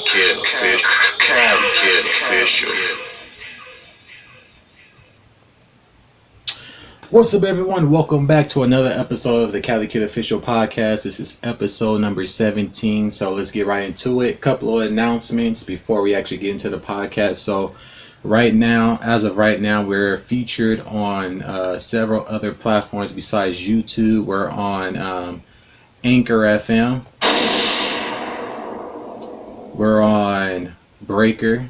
CaliKidOfficial. What's up, everyone? Welcome back to another episode of the CaliKidOfficial Podcast. This is episode number 17, so let's get right into it. Couple of announcements before we actually get into the podcast. So as of right now, we're featured on several other platforms besides YouTube. We're on Anchor FM. We're on Breaker.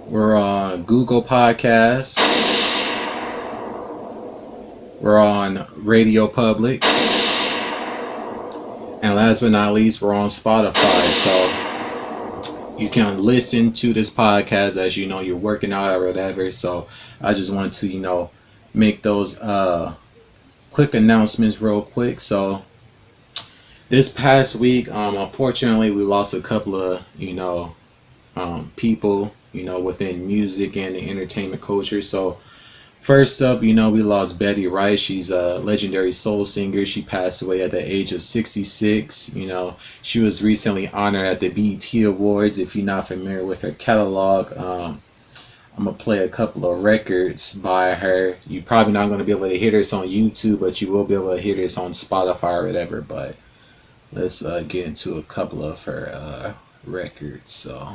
We're on Google Podcasts. We're on Radio Public. And last but not least, we're on Spotify. So you can listen to this podcast as you're working out or whatever. So I just wanted to, make those quick announcements real quick. So this past week, unfortunately, we lost a couple of, people, within music and the entertainment culture. So first up, we lost Betty Wright. She's a legendary soul singer. She passed away at the age of 66. She was recently honored at the BET Awards. If you're not familiar with her catalog, I'm going to play a couple of records by her. You're probably not going to be able to hear this on YouTube, but you will be able to hear this on Spotify or whatever. But let's get into a couple of her records. So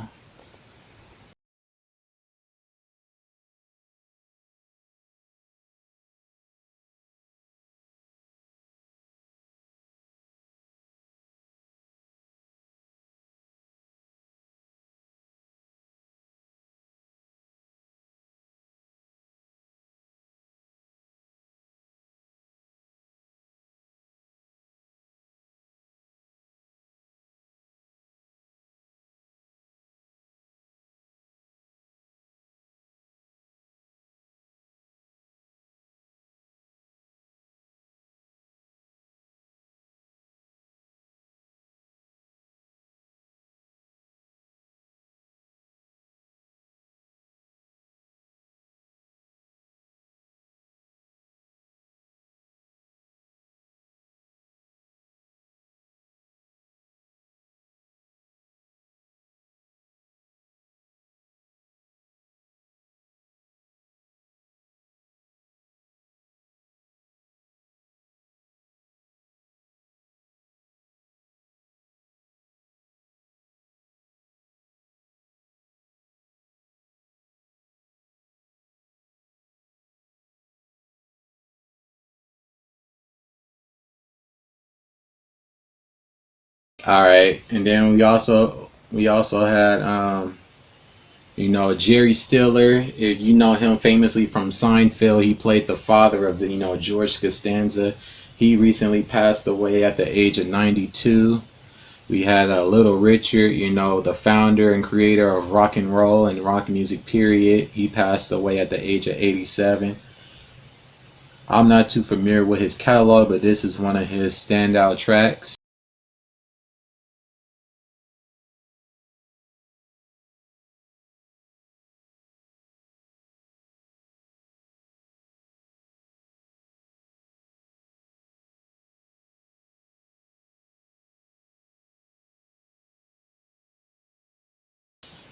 all right, and then we also had Jerry Stiller. If you know him famously from Seinfeld, he played the father of the George Costanza. He recently passed away at the age of 92. We had Little Richard, the founder and creator of rock and roll and rock music period. He passed away at the age of 87. I'm not too familiar with his catalog, but this is one of his standout tracks.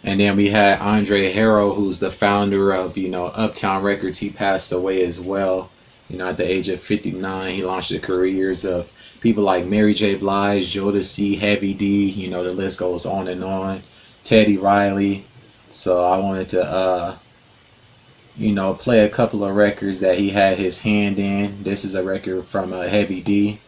And then we had Harrell, who's the founder of, Uptown Records. He passed away as well, at the age of 59. He launched the careers of people like Mary J. Blige, Jodeci, Heavy D, the list goes on and on. Teddy Riley. So I wanted to, play a couple of records that he had his hand in. This is a record from Heavy D.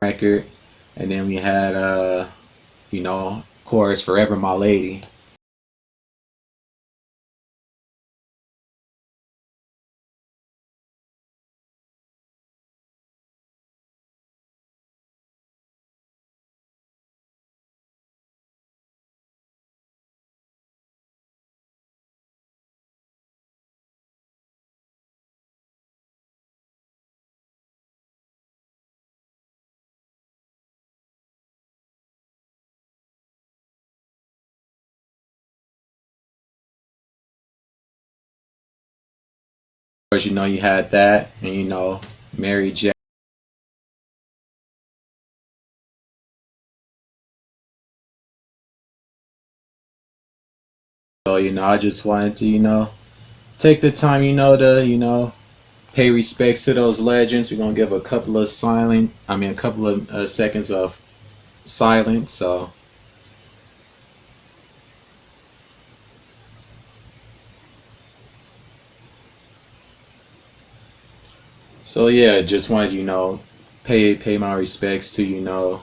Record. And then we had, chorus Forever My Lady. course, you had that, and Mary J. So I just wanted to take the time to pay respects to those legends. We're gonna give a couple of seconds of silence. So yeah, just wanted pay my respects to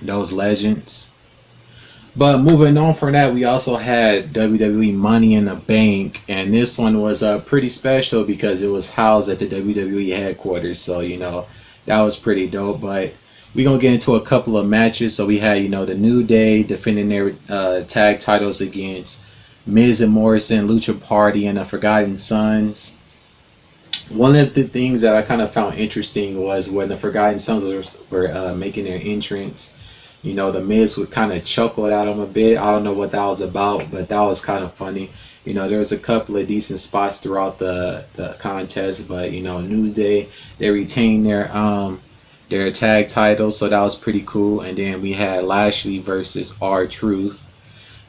those legends. But moving on from that, we also had WWE Money in the Bank, and this one was pretty special because it was housed at the WWE headquarters. So that was pretty dope. But we're gonna get into a couple of matches. So we had the New Day defending their tag titles against Miz and Morrison, Lucha Party, and the Forgotten Sons. One of the things that I kind of found interesting was when the Forgotten Sons were making their entrance. The Miz would kind of chuckle at him a bit. I don't know what that was about, but that was kind of funny. There was a couple of decent spots throughout the contest, but New Day, they retained their tag titles, so that was pretty cool. And then we had Lashley versus R-Truth.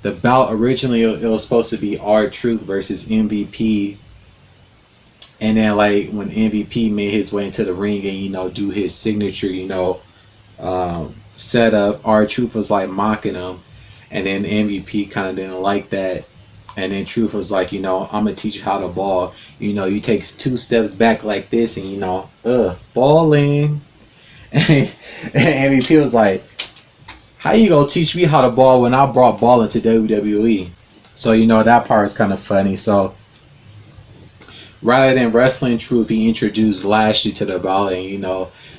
The bout originally it was supposed to be R-Truth versus MVP. And then when MVP made his way into the ring and do his signature setup, R-Truth was mocking him, and then MVP kind of didn't like that. And then Truth was like, I'm gonna teach you how to ball. You take 2 steps back like this, and balling. And MVP was like, how you gonna teach me how to ball when I brought balling to WWE? So that part is kind of funny. So rather than wrestling Truth, he introduced Lashley to the bout, and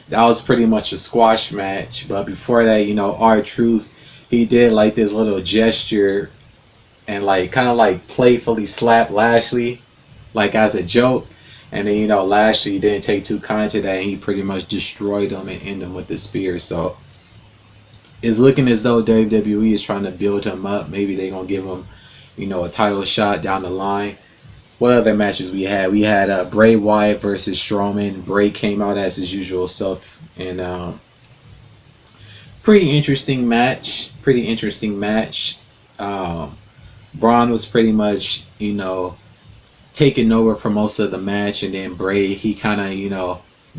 that was pretty much a squash match. But before that, R-Truth, he did this little gesture and kind of playfully slapped Lashley as a joke. And then Lashley didn't take too kind to that, and he pretty much destroyed him and ended him with the spear. So it's looking as though WWE is trying to build him up. Maybe they're gonna give him a title shot down the line. What other matches we had? We had Bray Wyatt versus Strowman. Bray came out as his usual self, and pretty interesting match. Braun was pretty much taking over for most of the match, and then Bray, he kind of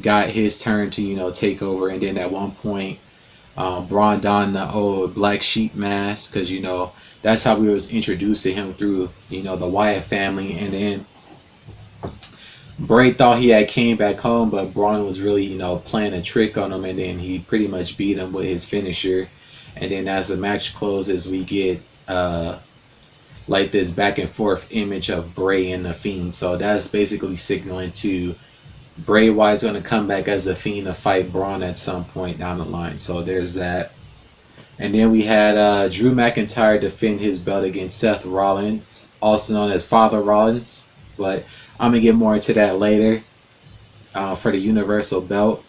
got his turn to take over. And then at one point, Braun donned the old black sheep mask, because that's how we was introduced to him through the Wyatt family. And then Bray thought he had came back home, but Braun was really playing a trick on him, and then he pretty much beat him with his finisher. And then as the match closes, we get this back and forth image of Bray and the Fiend. So that's basically signaling to Bray Wyatt's going to come back as the Fiend to fight Braun at some point down the line. So there's that. And then we had Drew McIntyre defend his belt against Seth Rollins, also known as Father Rollins. But I'm going to get more into that later for the Universal belt.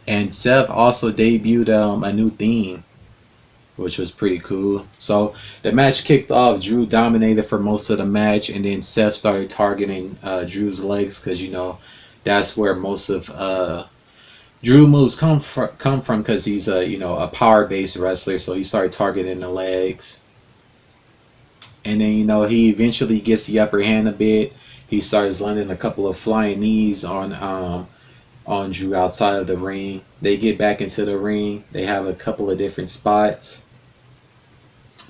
And Seth also debuted a new theme, which was pretty cool. So the match kicked off. Drew dominated for most of the match, and then Seth started targeting Drew's legs, because that's where most of Drew moves come from, because he's a power based wrestler. So he started targeting the legs, and then he eventually gets the upper hand a bit. He starts landing a couple of flying knees on Drew outside of the ring. They get back into the ring. They have a couple of different spots.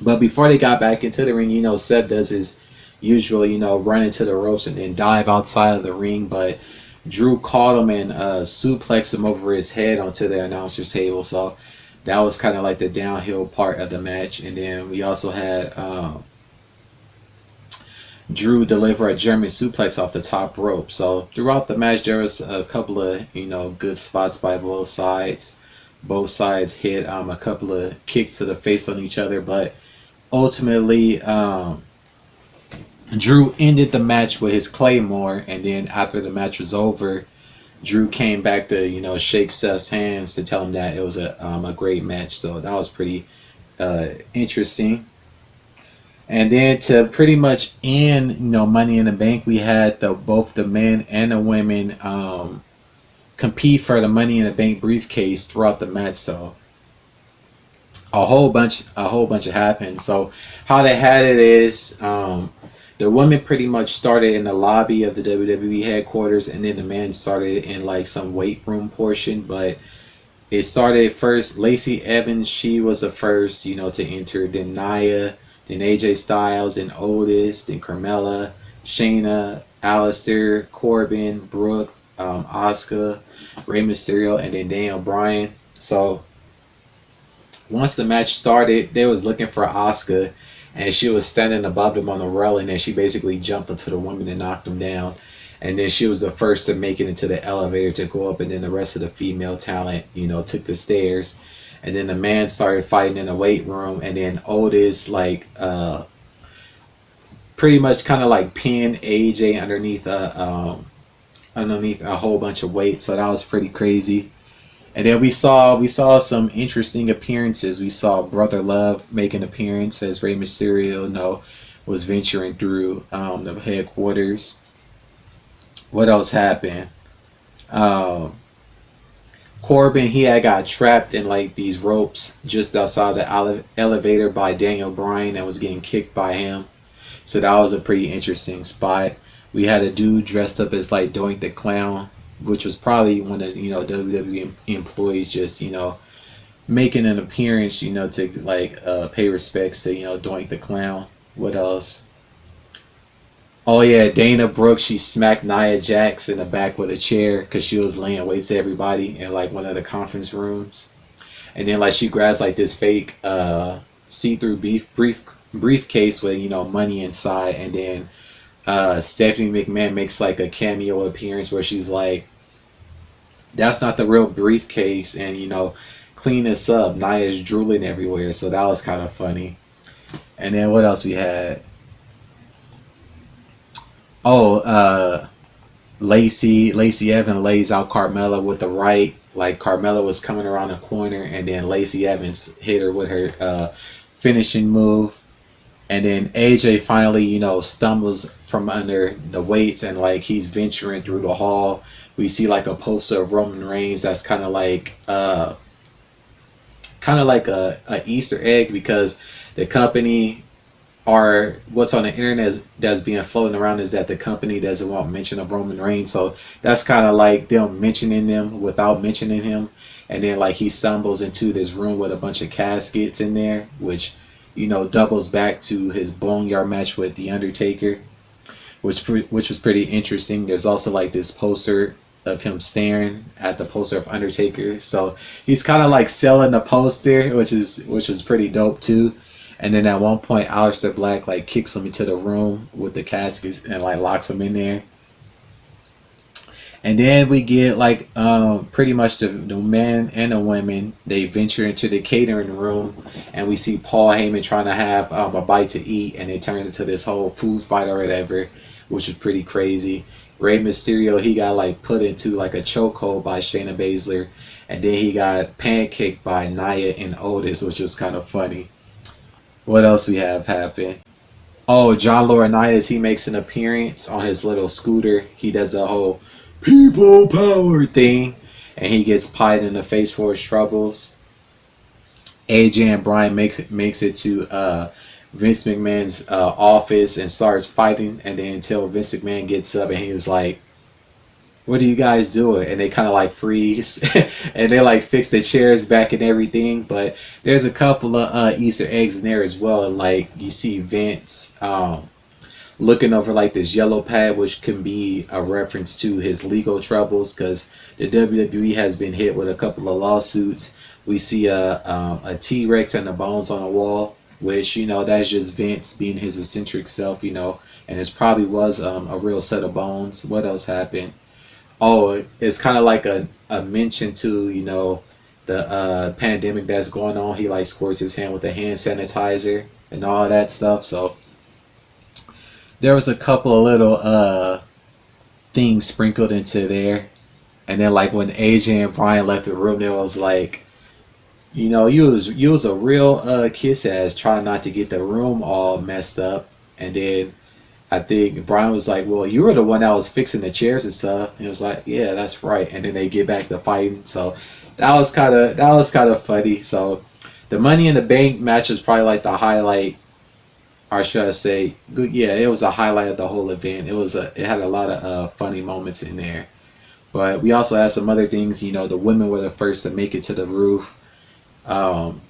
But before they got back into the ring, Seth does his usual, run into the ropes and then dive outside of the ring. But Drew caught him and suplexed him over his head onto the announcer's table. So that was kind of the downhill part of the match. And then we also had Drew deliver a German suplex off the top rope. So throughout the match, there was a couple of good spots by both sides. Both sides hit a couple of kicks to the face on each other, but ultimately Drew ended the match with his Claymore. And then after the match was over, Drew came back to shake Seth's hands to tell him that it was a great match. So that was pretty interesting. And then to pretty much end, Money in the Bank, we had both the men and the women compete for the Money in the Bank briefcase throughout the match. So a whole bunch happened. So how they had it is, the women pretty much started in the lobby of the WWE headquarters, and then the men started in like some weight room portion. But it started first. Lacey Evans, she was the first, to enter. Then Nia, then AJ Styles, then Otis, then Carmella, Shayna, Alistair, Corbin, Brooke, Asuka, Rey Mysterio, and then Daniel Bryan. So once the match started, they was looking for Asuka, and she was standing above them on the railing, and she basically jumped into the woman and knocked them down. And then she was the first to make it into the elevator to go up, and then the rest of the female talent, took the stairs. And then the man started fighting in the weight room, and then Otis pretty much kind of like pinned AJ underneath a whole bunch of weight. So that was pretty crazy. And then we saw some interesting appearances. We saw Brother Love make an appearance as Rey Mysterio, was venturing through the headquarters. What else happened? Corbin, he had got trapped in like these ropes just outside the elevator by Daniel Bryan and was getting kicked by him. So that was a pretty interesting spot. We had a dude dressed up as like Doink the Clown, which was probably one of WWE employees just making an appearance, to like pay respects to Doink the Clown. What else? Oh yeah, Dana Brooke, she smacked Nia Jax in the back with a chair because she was laying waste to everybody in like one of the conference rooms. And then like she grabs like this fake see-through briefcase with money inside, and then Stephanie McMahon makes like a cameo appearance where she's like, that's not the real briefcase, and clean this up. Nia's drooling everywhere, so that was kind of funny. And then what else we had? Oh, Lacey Evans lays out Carmella with the right. Like Carmella was coming around the corner, and then Lacey Evans hit her with her finishing move. And then AJ finally, stumbles from under the weights, and like he's venturing through the hall. We see like a poster of Roman Reigns that's kind of like a Easter egg, because the company, or what's on the internet that's being floating around, is that the company doesn't want mention of Roman Reigns. So that's kind of like them mentioning them without mentioning him. And then like he stumbles into this room with a bunch of caskets in there, which doubles back to his Boneyard match with The Undertaker, which was pretty interesting. There's also like this poster of him staring at the poster of Undertaker. So he's kind of like selling the poster, which was pretty dope too. And then at one point, Aleister Black like kicks him into the room with the caskets and like locks him in there. And then we get like pretty much the men and the women. They venture into the catering room, and we see Paul Heyman trying to have a bite to eat, and it turns into this whole food fight or whatever, which is pretty crazy. Rey Mysterio, he got like put into like a chokehold by Shayna Baszler, and then he got pancaked by Nia and Otis, which was kind of funny. What else we have happen? Oh, John Laurinaitis, he makes an appearance on his little scooter. He does the whole people power thing, and he gets pied in the face for his troubles. AJ and Bryan makes it to Vince McMahon's office and starts fighting, and then until Vince McMahon gets up and he was like, what are you guys doing? And they kind of like freeze and they like fix the chairs back and everything. But there's a couple of Easter eggs in there as well. Like you see Vince looking over like this yellow pad, which can be a reference to his legal troubles, because the WWE has been hit with a couple of lawsuits. We see a T-Rex and the bones on the wall, which that's just Vince being his eccentric self, and it probably was a real set of bones. What else happened? Oh, it's kind of like a mention to the pandemic that's going on. He like squirts his hand with a hand sanitizer and all that stuff. So there was a couple of little things sprinkled into there. And then like when AJ and Bryan left the room, there was like you was a real kiss ass trying not to get the room all messed up, and then I think Brian was like, "Well, you were the one that was fixing the chairs and stuff." And it was like, "Yeah, that's right." And then they get back to fighting. So that was kind of funny. So the Money in the Bank match was probably like the highlight, or should I say, yeah, it was a highlight of the whole event. It had a lot of funny moments in there. But we also had some other things. The women were the first to make it to the roof. Um,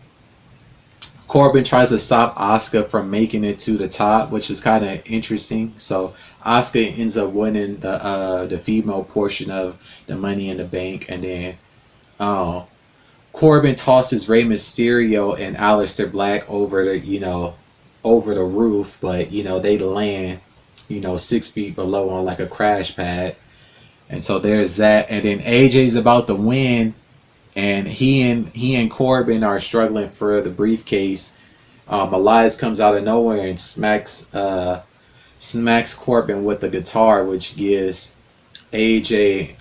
Corbin tries to stop Asuka from making it to the top, which was kind of interesting. So Asuka ends up winning the female portion of the Money in the Bank, and then uh, Corbin tosses Rey Mysterio and Aleister Black over the roof, but they land 6 feet below on like a crash pad, and so there's that. And then AJ's about to win, and he and Corbin are struggling for the briefcase. Elias comes out of nowhere and smacks Corbin with the guitar, which gives AJ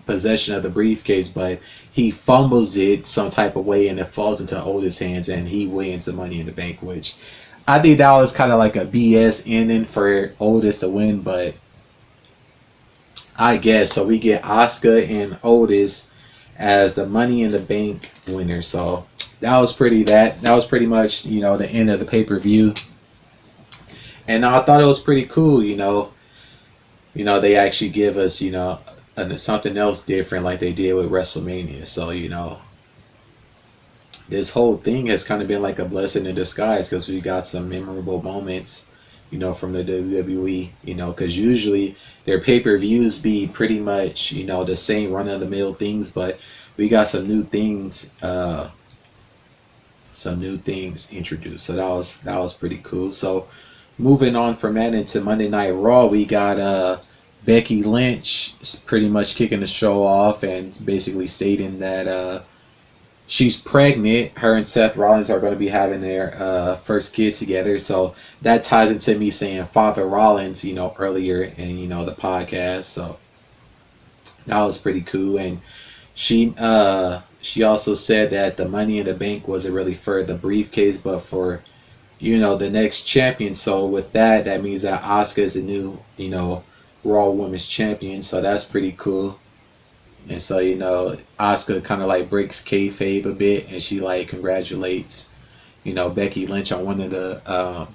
possession of the briefcase, but he fumbles it some type of way and it falls into Otis' hands, and he wins the Money in the Bank, which I think that was kind of like a BS ending for Otis to win, but I guess so. We get Asuka and Otis as the Money in the Bank winner. So that was pretty much the end of the pay-per-view, and I thought it was pretty cool. They actually give us something else different like they did with WrestleMania. So this whole thing has kind of been like a blessing in disguise, because we got some memorable moments from the WWE, because usually their pay-per-views be pretty much the same run-of-the-mill things, but we got some new things introduced. So that was pretty cool. So moving on from that into Monday Night Raw, we got Becky Lynch pretty much kicking the show off and basically stating that she's pregnant. Her and Seth Rollins are going to be having their first kid together. So that ties into me saying Father Rollins, earlier in the podcast. So that was pretty cool. And she also said that the Money in the Bank wasn't really for the briefcase, but for the next champion. So with that means that Asuka is a new Raw Women's Champion. So that's pretty cool. And so Asuka kind of like breaks kayfabe a bit, and she like congratulates Becky Lynch on winning the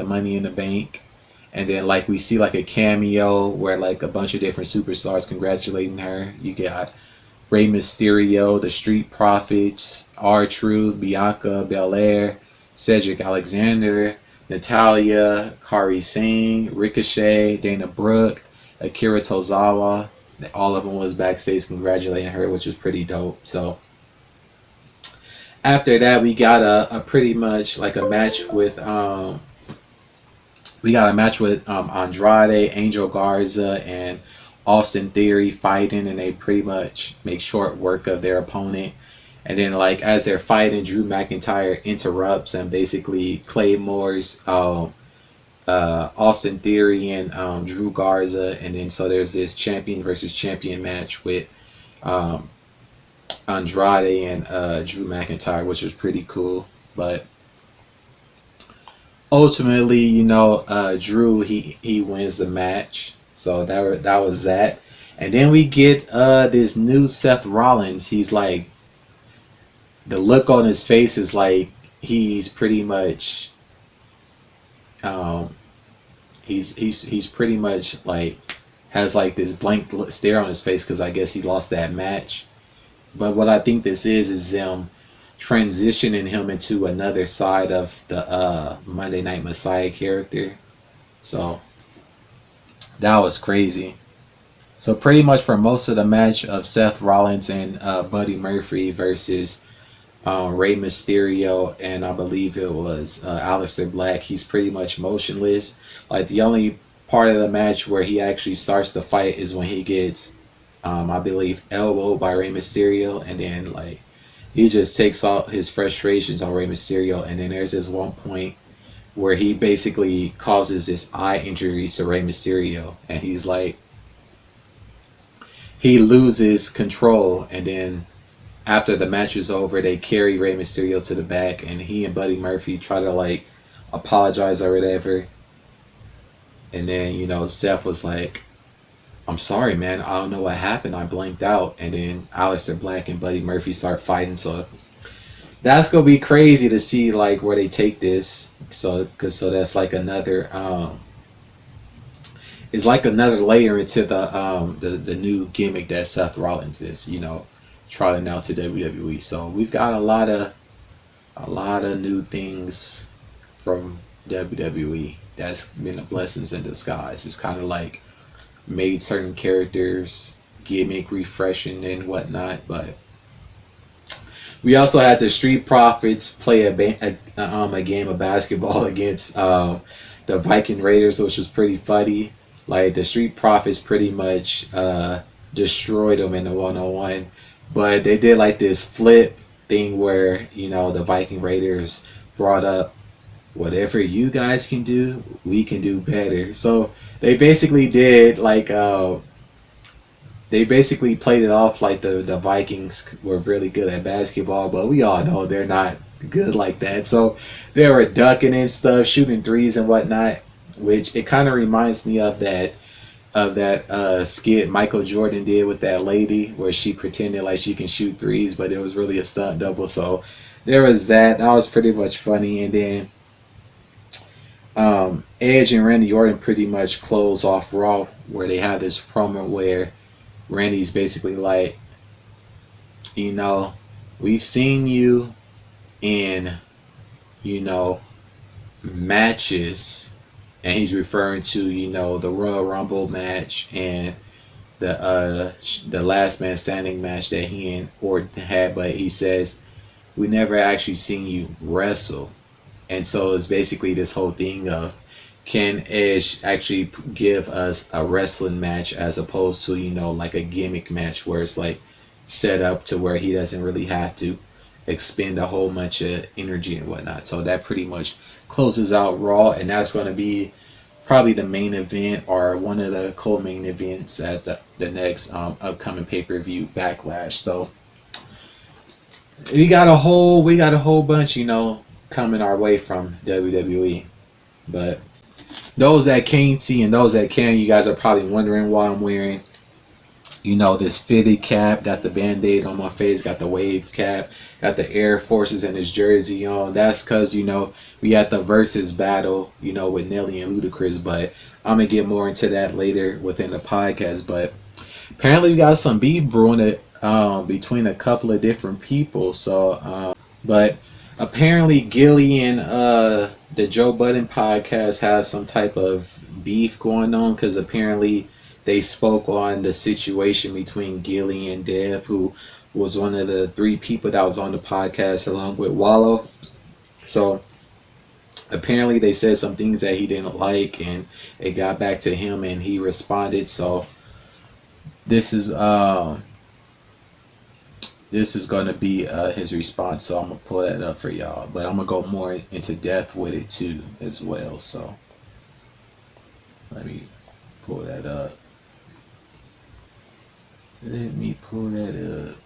Money in the Bank. And then like we see like a cameo where like a bunch of different superstars congratulating her. You got Rey Mysterio, the Street Profits, R-Truth, Bianca Belair, Cedric Alexander, Natalia, Kari Singh, Ricochet, Dana Brooke, Akira Tozawa. All of them was backstage congratulating her, which was pretty dope. So after that, we got a pretty much like a match with Andrade, Angel Garza, and Austin Theory fighting, and they pretty much make short work of their opponent. And then like as they're fighting, Drew McIntyre interrupts and basically claymores Austin Theory and Drew Garza, and then so there's this champion versus champion match with Andrade and Drew McIntyre, which was pretty cool. But ultimately, Drew he wins the match. So that was that. And then we get this new Seth Rollins. He's like, the look on his face is like he's pretty much he's pretty much like has like this blank stare on his face, because I guess he lost that match. But what I think this is them transitioning him into another side of the Monday Night Messiah character. So that was crazy. So pretty much for most of the match of Seth Rollins and Buddy Murphy versus Rey Mysterio and I believe it was Aleister Black, he's pretty much motionless. Like the only part of the match where he actually starts the fight is when he gets I believe elbowed by Rey Mysterio, and then like he just takes all his frustrations on Rey Mysterio. And then there's this one point where he basically causes this eye injury to Rey Mysterio, and he loses control, and then after the match was over, they carry Rey Mysterio to the back, and he and Buddy Murphy try to like apologize or whatever. And then, you know, Seth was like, I'm sorry, man. I don't know what happened. I blanked out. And then Aleister Black and Buddy Murphy start fighting. So that's going to be crazy to see, like, where they take this. So that's like another, it's like another layer into the new gimmick that Seth Rollins is, you know, trying out to WWE. So we've got a lot of new things from WWE. That's been a blessings in disguise. It's kind of like made certain characters gimmick refreshing and whatnot. But we also had the Street Profits play a game of basketball against the Viking Raiders, which was pretty funny. Like, the Street Profits pretty much destroyed them in the 1-on-1, but they did like this flip thing where, you know, the Viking Raiders brought up, whatever you guys can do, we can do better. So they basically did like they basically played it off like the Vikings were really good at basketball, but we all know they're not good like that. So they were ducking and stuff, shooting threes and whatnot, which it kind of reminds me of that skit Michael Jordan did with that lady where she pretended like she can shoot threes, but it was really a stunt double. So there was that. That was pretty much funny. And then Edge and Randy Orton pretty much close off Raw, where they have this promo where Randy's basically like, you know, we've seen you in, you know, matches, and he's referring to, you know, the Royal Rumble match and the Last Man Standing match that he and Orton had, but he says, we never actually seen you wrestle. And so it's basically this whole thing of, can Edge actually give us a wrestling match as opposed to, you know, like a gimmick match where it's like set up to where he doesn't really have to expend a whole bunch of energy and whatnot. So that pretty much closes out Raw, and that's going to be probably the main event or one of the co-main events at the next upcoming pay-per-view Backlash. So we got a whole bunch, you know, coming our way from WWE. But those that can't see and those that can, you guys are probably wondering why I'm wearing, you know, this fitted cap, got the band-aid on my face, got the wave cap, got the Air Forces and this jersey on. That's because, you know, we had the versus battle, you know, with Nelly and Ludacris, but I'm going to get more into that later within the podcast. But apparently we got some beef brewing between a couple of different people. So, but apparently Gillie and the Joe Budden podcast have some type of beef going on, because apparently they spoke on the situation between Gillie and Dev, who was one of the 3 people that was on the podcast along with Wallow. So apparently they said some things that he didn't like, and it got back to him and he responded. So this is going to be his response. So I'm going to pull that up for y'all, but I'm going to go more into depth with it too as well. So let me pull that up. Let me pull that up.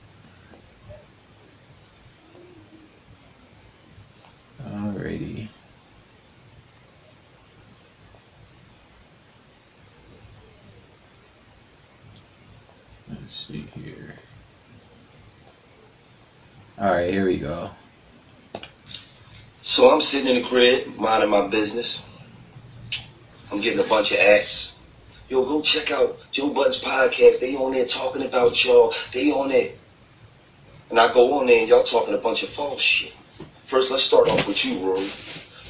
Alrighty. Let's see here. Alright, here we go. So I'm sitting in the crib, minding my business. I'm getting a bunch of ads. Yo, go check out Joe Budden's podcast. They on there talking about y'all. They on there. And I go on there and y'all talking a bunch of false shit. First, let's start off with you, Rory.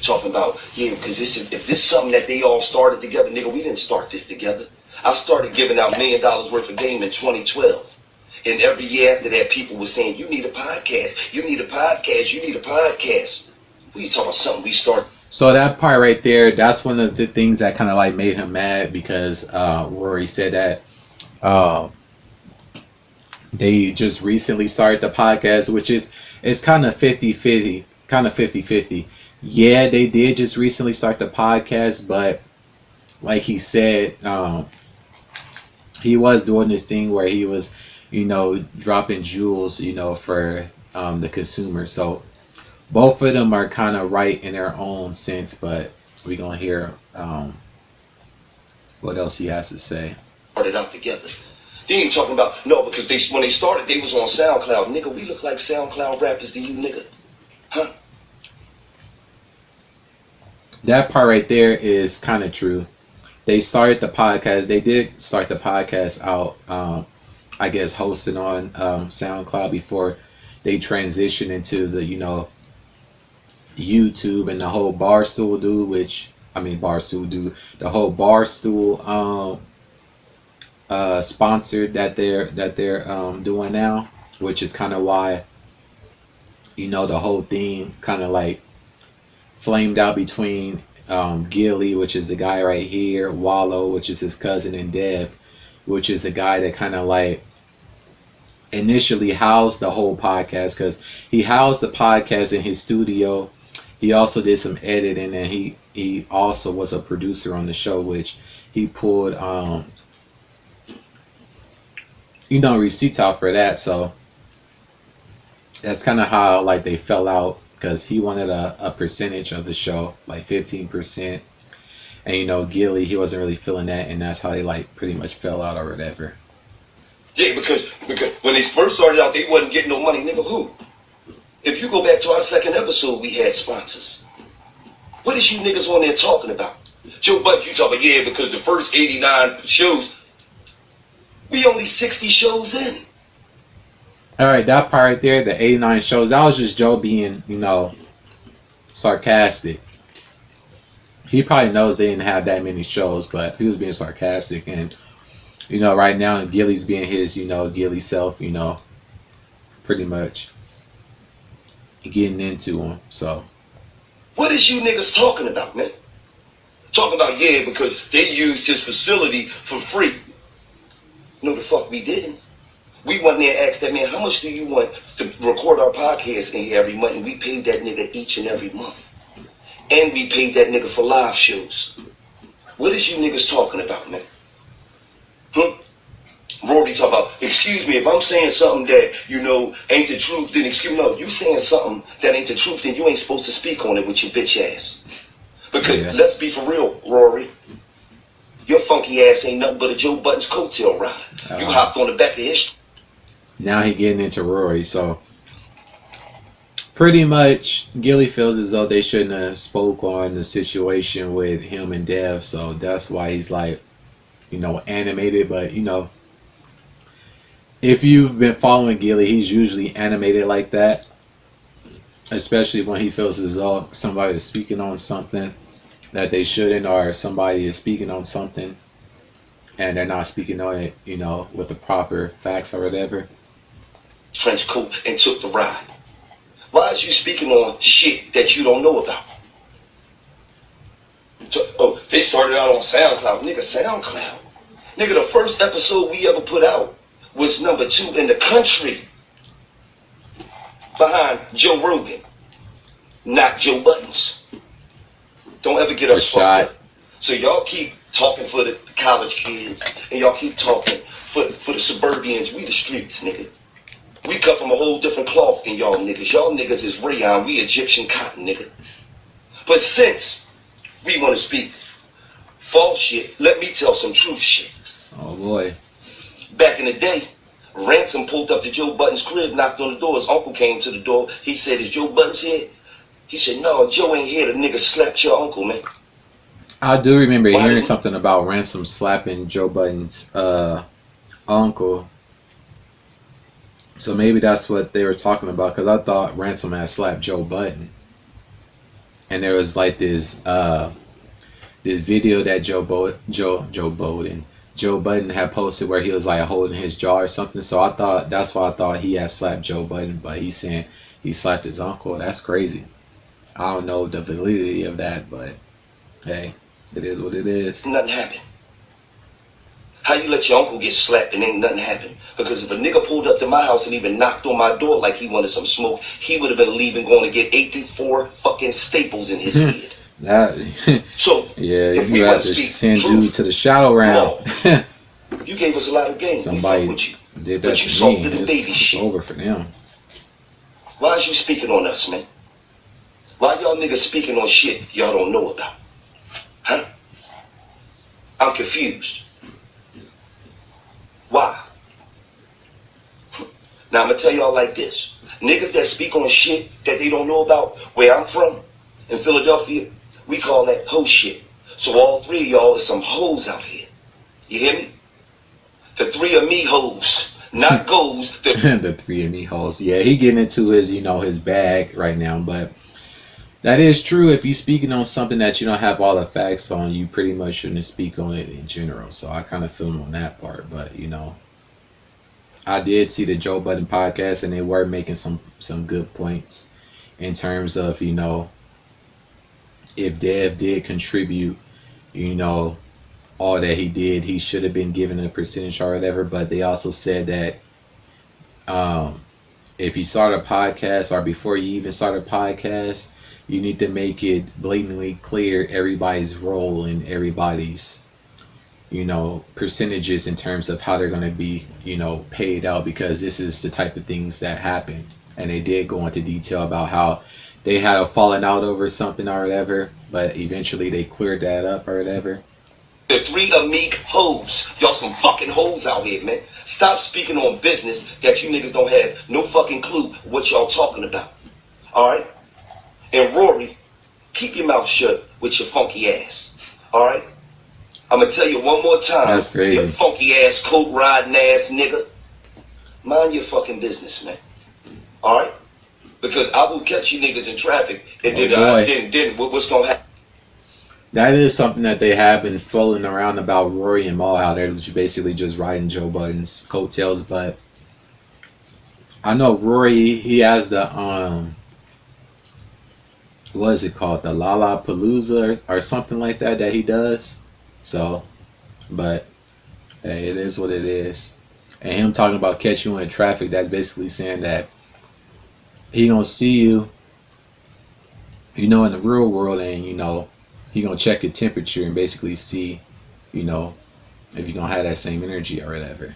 Talking about, yeah, because if this is something that they all started together, nigga, we didn't start this together. I started giving out $1 million worth of game in 2012. And every year after that, people were saying, you need a podcast. You need a podcast. You need a podcast. We talking about something we started. So that part right there, that's one of the things that kind of like made him mad, because Rory said that they just recently started the podcast, which is kind of 50-50. Yeah, they did just recently start the podcast, but like he said, he was doing this thing where he was dropping jewels, for the consumer. So both of them are kind of right in their own sense, but we're going to hear what else he has to say. Started out together. They ain't talking about, no, because when they started, they was on SoundCloud. Nigga, we look like SoundCloud rappers to you, nigga. Huh? That part right there is kind of true. They started the podcast. They did start the podcast out, I guess, hosting on SoundCloud before they transitioned into the, YouTube and the whole Barstool dude, the whole Barstool sponsored that they're doing now, which is kind of why, the whole thing kind of like flamed out between Gillie, which is the guy right here, Wallow, which is his cousin, and Dev, which is the guy that kind of like initially housed the whole podcast, because he housed the podcast in his studio. He also did some editing, and he also was a producer on the show, which he pulled receipts out for that. So that's kind of how like they fell out, because he wanted a percentage of the show, like 15%, and Gillie, he wasn't really feeling that, and that's how they like pretty much fell out or whatever. Yeah, because when they first started out, they wasn't getting no money. Nigga, who? If you go back to our second episode, we had sponsors. What is you niggas on there talking about? Joe Budden, you talking about, yeah, because the first 89 shows, we only 60 shows in. All right, that part right there, the 89 shows, that was just Joe being, sarcastic. He probably knows they didn't have that many shows, but he was being sarcastic. And, right now, Gillie's being his, Gillie self, pretty much getting into him. So what is you niggas talking about, man? Talking about, yeah, because they used his facility for free. No, the fuck we didn't. We went there and asked that man, how much do you want to record our podcast in here every month? And we paid that nigga each and every month. And we paid that nigga for live shows. What is you niggas talking about, man? Rory talk about, excuse me, if I'm saying something that, ain't the truth, then excuse me. No, you saying something that ain't the truth, then you ain't supposed to speak on it with your bitch ass. Because let's be for real, Rory. Your funky ass ain't nothing but a Joe Budden's coattail ride. You hopped on the back of his... Now he getting into Rory, so pretty much Gillie feels as though they shouldn't have spoke on the situation with him and Dev, so that's why he's like, animated. But if you've been following Gillie, he's usually animated like that, especially when he feels as though somebody is speaking on something that they shouldn't, or somebody is speaking on something and they're not speaking on it, with the proper facts or whatever. Trench coat and took the ride. Why is you speaking on shit that you don't know about? Oh, they started out on SoundCloud. Nigga, SoundCloud. Nigga, the first episode we ever put out was number 2 in the country, behind Joe Rogan, not Joe Budden's. Don't ever get us fucked up. So y'all keep talking for the college kids, and y'all keep talking for the suburbians. We the streets, nigga. We cut from a whole different cloth than y'all niggas. Y'all niggas is rayon. We Egyptian cotton, nigga. But since we want to speak false shit, let me tell some truth shit. Oh boy. Back in the day, Ransom pulled up to Joe Budden's crib, knocked on the door. His uncle came to the door. He said, is Joe Budden's here? He said, no, Joe ain't here. The nigga slapped your uncle, man. I do remember hearing something about Ransom slapping Joe Budden's uncle. So maybe that's what they were talking about, because I thought Ransom had slapped Joe Budden. And there was like this video that Joe Budden had posted where he was like holding his jaw or something. So I thought that's why I thought he had slapped Joe Budden, but he's saying he slapped his uncle. That's crazy. I don't know the validity of that, but hey, it is what it is. Nothing happened. How you let your uncle get slapped and ain't nothing happen? Because if a nigga pulled up to my house and even knocked on my door like he wanted some smoke, he would have been leaving going to get 84 fucking staples in his head. So yeah, you have to send dude to the shadow round. You gave us a lot of game. Somebody Did that But you to soft me. little It's, baby it's shit. over for them. Why is you speaking on us, man? Why y'all niggas speaking on shit y'all don't know about? Huh? I'm confused. Why? Now I'm gonna tell y'all like this. Niggas that speak on shit that they don't know about, where I'm from, in Philadelphia, we call that hoe shit. So all three of y'all is some hoes out here. You hear me? The three of me hoes, not goes. The three of me hoes. Yeah, he getting into his, his bag right now, but that is true. If you're speaking on something that you don't have all the facts on, you pretty much shouldn't speak on it in general. So I kind of feel him on that part, but I did see the Joe Budden podcast, and they were making some good points in terms of, if Dev did contribute, all that he did, he should have been given a percentage or whatever. But they also said that if you start a podcast, or before you even start a podcast, you need to make it blatantly clear everybody's role and everybody's percentages in terms of how they're going to be paid out, because this is the type of things that happen. And they did go into detail about how they had a falling out over something or whatever, but eventually they cleared that up or whatever. The three of me hoes. Y'all some fucking hoes out here, man. Stop speaking on business that you niggas don't have no fucking clue what y'all talking about. Alright? And Rory, keep your mouth shut with your funky ass. Alright? I'm gonna tell you one more time. That's crazy. You funky ass, coat riding ass nigga. Mind your fucking business, man. Alright? Because I will catch you niggas in traffic, and then what's gonna happen? That is something that they have been fooling around about Rory and Mal, how they're basically just riding Joe Budden's coattails. But I know Rory, he has the what is it called, the Lollapalooza or something like that he does. So, but hey, it is what it is. And him talking about catch you in traffic, that's basically saying that he gonna see you, in the real world, and he gonna check your temperature and basically see, if you're gonna have that same energy or whatever.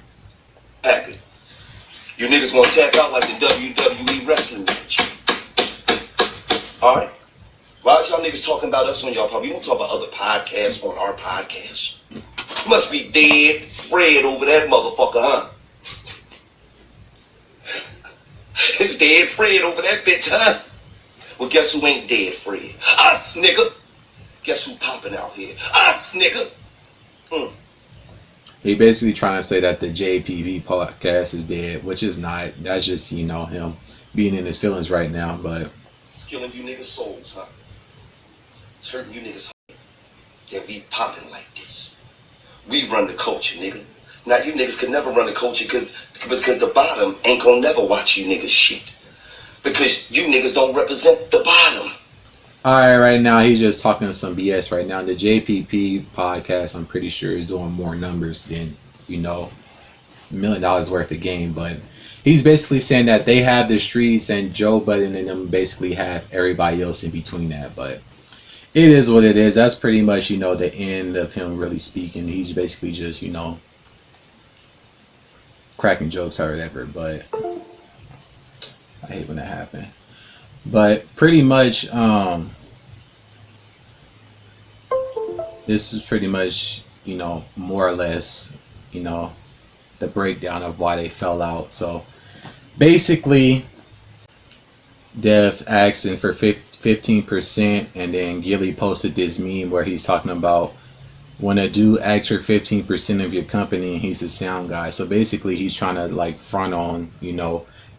You niggas gonna tap out like the WWE wrestling match. Alright? Why is y'all niggas talking about us on y'all podcast? We don't talk about other podcasts on our podcast. You must be dead Fred over that motherfucker, huh? Dead Fred over that bitch, huh? Well, guess who ain't dead Fred? Us, nigga! Guess who popping out here? Us, nigga! He basically trying to say that the JPB podcast is dead, which is not. That's just, him being in his feelings right now, but It's killing you niggas' souls, huh? It's hurting you niggas' heart that we popping like this. We run the culture, nigga. Now you niggas could never run the culture because the bottom ain't gonna never watch you niggas shit. Because you niggas don't represent the bottom. alright, right now he's just talking some BS right now. The JPP podcast, I'm pretty sure, is doing more numbers than, $1 million worth of game. But he's basically saying that they have the streets and Joe Budden and them basically have everybody else in between that. But it is what it is. That's pretty much, the end of him really speaking. He's basically just, cracking jokes or whatever. But I hate when that happens. But pretty much, this is pretty much, more or less, the breakdown of why they fell out. So basically, Dev asking for 15%, and then Gillie posted this meme where he's talking about when a dude asks for 15% of your company and he's a sound guy. So basically, he's trying to front on,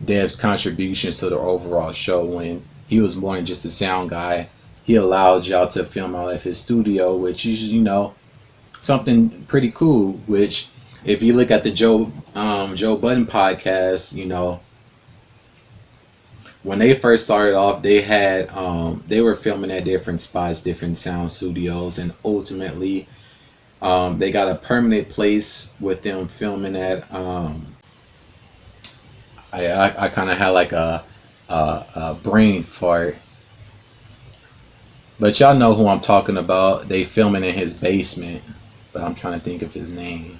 Dev's contributions to the overall show when he was more than just a sound guy. He allowed y'all to film out of his studio, which is, something pretty cool. Which, if you look at the Joe Budden podcast, when they first started off, they had they were filming at different spots, different sound studios, and ultimately they got a permanent place with them filming at. I kind of had like a brain fart, but y'all know who I'm talking about. They filming in his basement, but I'm trying to think of his name.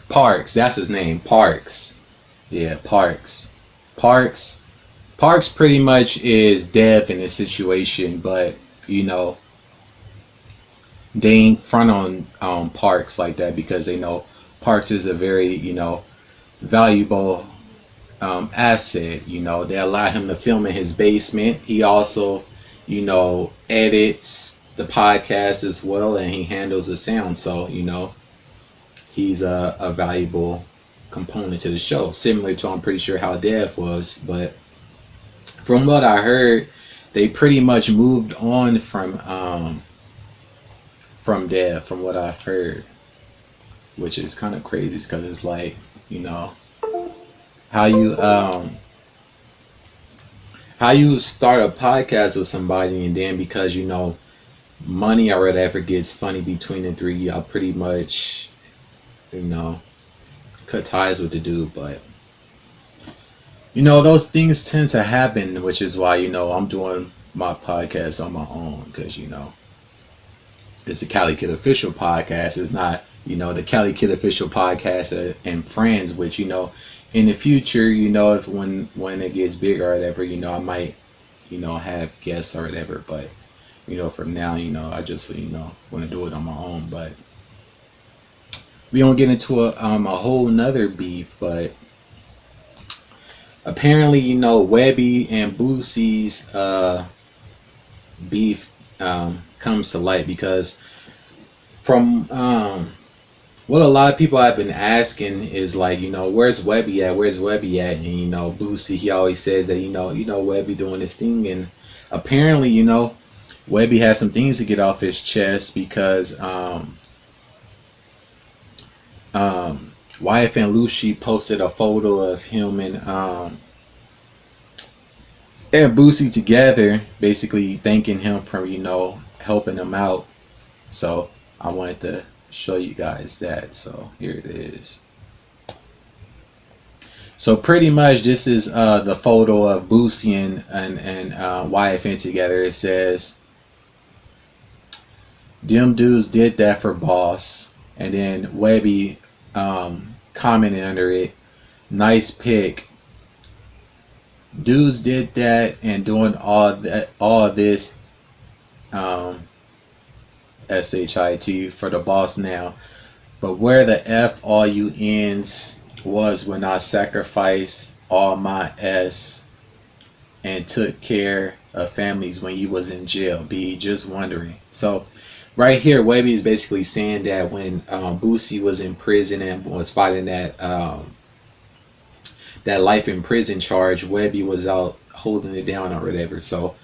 Parks, that's his name, Parks. Yeah, Parks. Parks. Parks pretty much is Dev in this situation, but you know, they ain't front on Parks like that because they know Parks is a very, you know, valuable asset. You know, they allow him to film in his basement. He also, you know, edits the podcast as well, and he handles the sound. So, you know, he's a valuable component to the show, similar to, I'm pretty sure, how Dev was. But from what I heard, they pretty much moved on from Dev, from what I've heard, which is kind of crazy because it's like, you know, how you start a podcast with somebody, and then because, you know, money or whatever gets funny between the three, y'all pretty much, you know, cut ties with the dude. But you know, those things tend to happen, which is why, you know, I'm doing my podcast on my own, because, you know, it's the CaliKidOfficial Podcast. It's not, you know, the CaliKidOfficial Podcast and friends, which, you know, in the future, you know, if when it gets bigger or whatever, you know, I might, you know, have guests or whatever. But, you know, from now, you know, I just, you know, want to do it on my own. But we don't get into a whole nother beef, but apparently, you know, Webbie and Boosie's beef comes to light because from what a lot of people have been asking is like, you know, where's Webbie at? Where's Webbie at? And, you know, Boosie, he always says that, you know, Webbie doing this thing. And apparently, you know, Webbie has some things to get off his chest because YF and Lashley posted a photo of him and Boosie together, basically thanking him for, you know, helping him out. So I wanted to show you guys that. So here it is. So pretty much this is the photo of Boosie and YFN together. It says, "Them dudes did that for boss." And then Webbie commented under it, "Nice pic. Dudes did that and doing all this SHIT for the boss now. But where the F all you ends was when I sacrificed all my S and took care of families when you was in jail. Be just wondering." So right here, Webbie is basically saying that when Boosie was in prison and was fighting that life in prison charge, Webbie was out holding it down or whatever. So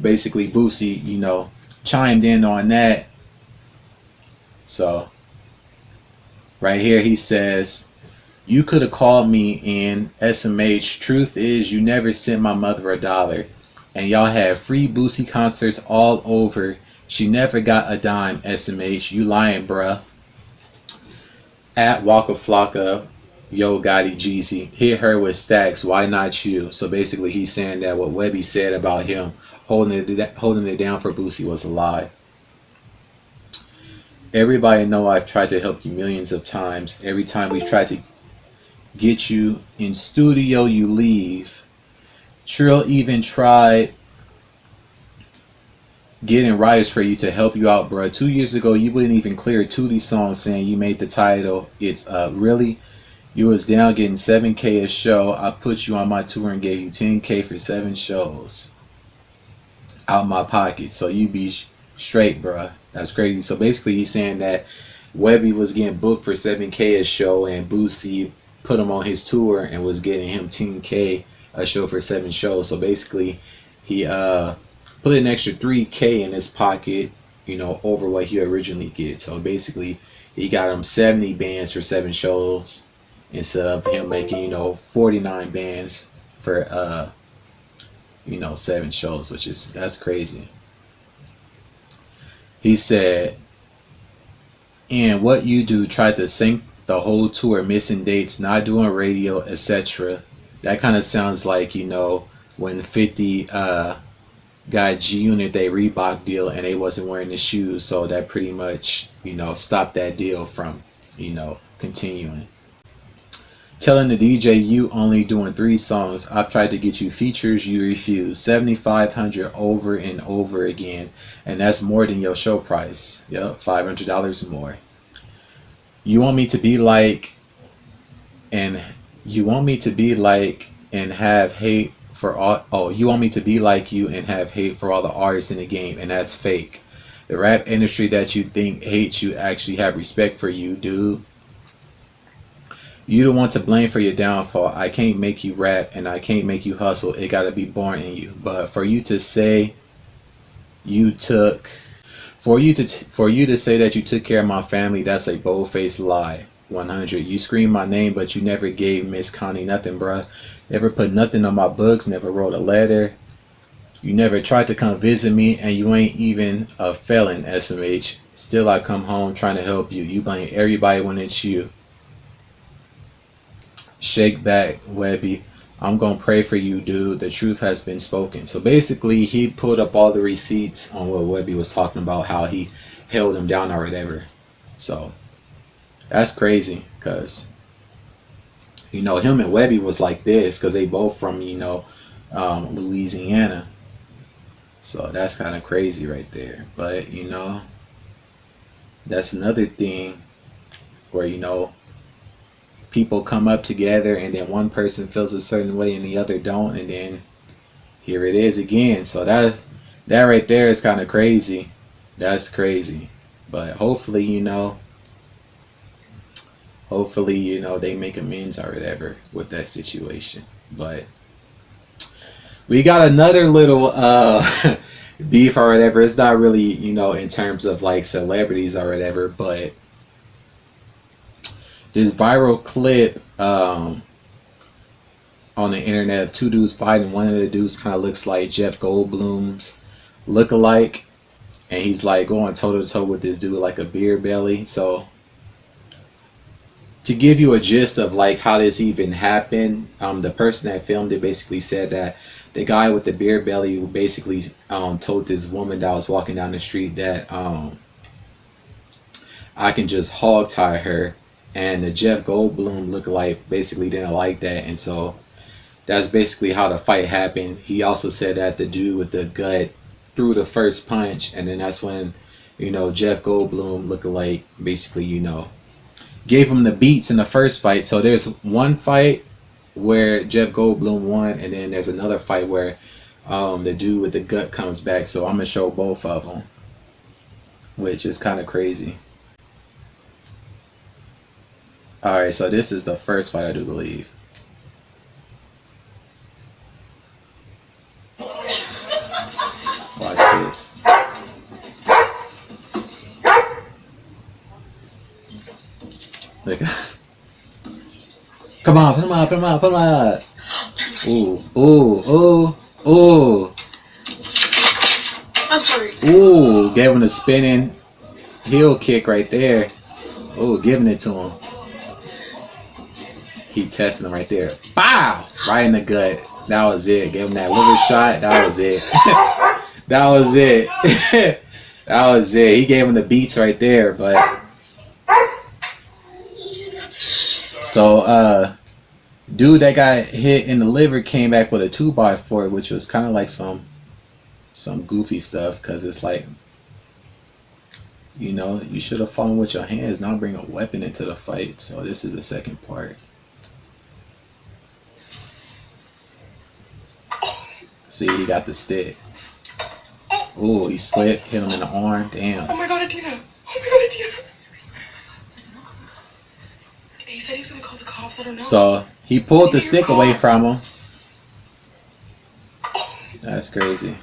basically Boosie, you know, chimed in on that. So right here he says, "You could have called me in SMH. Truth is, you never sent my mother $1. And y'all had free Boosie concerts all over. She never got a dime, SMH. You lying, bruh. At Waka Flocka, Yo Gotti Jeezy. Hit her with stacks. Why not you?" So basically he's saying that what Webbie said about him holding it down for Boosie was a lie. "Everybody know I've tried to help you millions of times. Every time we've tried to get you in studio, you leave. Trill even tried getting writers for you to help you out, bro. 2 years ago, you wouldn't even clear a Tootie song saying you made the title. It's really? You was down getting 7K a show. I put you on my tour and gave you 10K for 7 shows out my pocket. So you be straight, bruh. That's crazy." So basically he's saying that Webbie was getting booked for 7K a show and Boosie put him on his tour and was getting him 10K a show for 7 shows. So basically he put an extra 3K in his pocket, you know, over what he originally get. So basically he got him 70 bands for 7 shows instead of him making, you know, 49 bands for 7 shows, that's crazy. He said, "And what you do, tried to sync the whole tour, missing dates, not doing radio, etc." That kind of sounds like, you know, when 50 got G-Unit their Reebok deal and they wasn't wearing the shoes. So that pretty much, you know, stopped that deal from, you know, continuing. Telling the DJ you only doing 3 songs. I've tried to get you features, you refuse. 7,500 over and over again, and that's more than your show price. Yep, $500 more. You want me to be like, and you want me to be like and have hate for all. Oh, you want me to be like you and have hate for all the artists in the game, and that's fake. The rap industry that you think hates you actually have respect for you, dude. You the one to blame for your downfall. I can't make you rap and I can't make you hustle. It gotta be born in you. But for you to say you took, for you to say that you took care of my family, that's a bold-faced lie. 100. You screamed my name, but you never gave Miss Connie nothing, bruh. Never put nothing on my books. Never wrote a letter. You never tried to come visit me, and you ain't even a felon, SMH. Still, I come home trying to help you. You blame everybody when it's you. Shake back, Webbie. I'm gonna pray for you, dude. The truth has been spoken. So basically, he pulled up all the receipts on what Webbie was talking about, how he held him down or whatever. So that's crazy, because you know him and Webbie was like this, because they both from Louisiana. So that's kind of crazy right there. But that's another thing where people come up together and then one person feels a certain way and the other don't, and then here it is again. So that right there is kind of crazy. That's crazy. But hopefully they make amends or whatever with that situation. But we got another little beef or whatever. It's not really in terms of like celebrities or whatever, but this viral clip on the internet of 2 dudes fighting. One of the dudes kind of looks like Jeff Goldblum's lookalike, and he's like going toe to toe with this dude like a beer belly. So to give you a gist of like how this even happened, the person that filmed it basically said that the guy with the beer belly basically told this woman that was walking down the street that I can just hog tie her. And the Jeff Goldblum lookalike basically didn't like that, and so that's basically how the fight happened. He also said that the dude with the gut threw the first punch, and then that's when Jeff Goldblum lookalike basically gave him the beats in the first fight. So there's one fight where Jeff Goldblum won, and then there's another fight where the dude with the gut comes back. So I'm gonna show both of them, which is kind of crazy. Alright, so this is the first fight, I do believe. Watch this. Look. Come on, put him out. Ooh. I'm sorry. Ooh, gave him a spinning heel kick right there. Ooh, giving it to him. He testing him right there. Bow! Right in the gut. That was it. Gave him that liver shot. That was it. That was it. That was it. He gave him the beats right there. But so dude that got hit in the liver came back with a 2x4, which was kind of like some goofy stuff, because it's like you should have fought with your hands, not bring a weapon into the fight. So this is the second part. See, he got the stick. Ooh, he slipped, hit him in the arm. Damn. Oh my god, Adina. He said he was gonna call the cops. I don't know. So he pulled the stick away from him. That's crazy.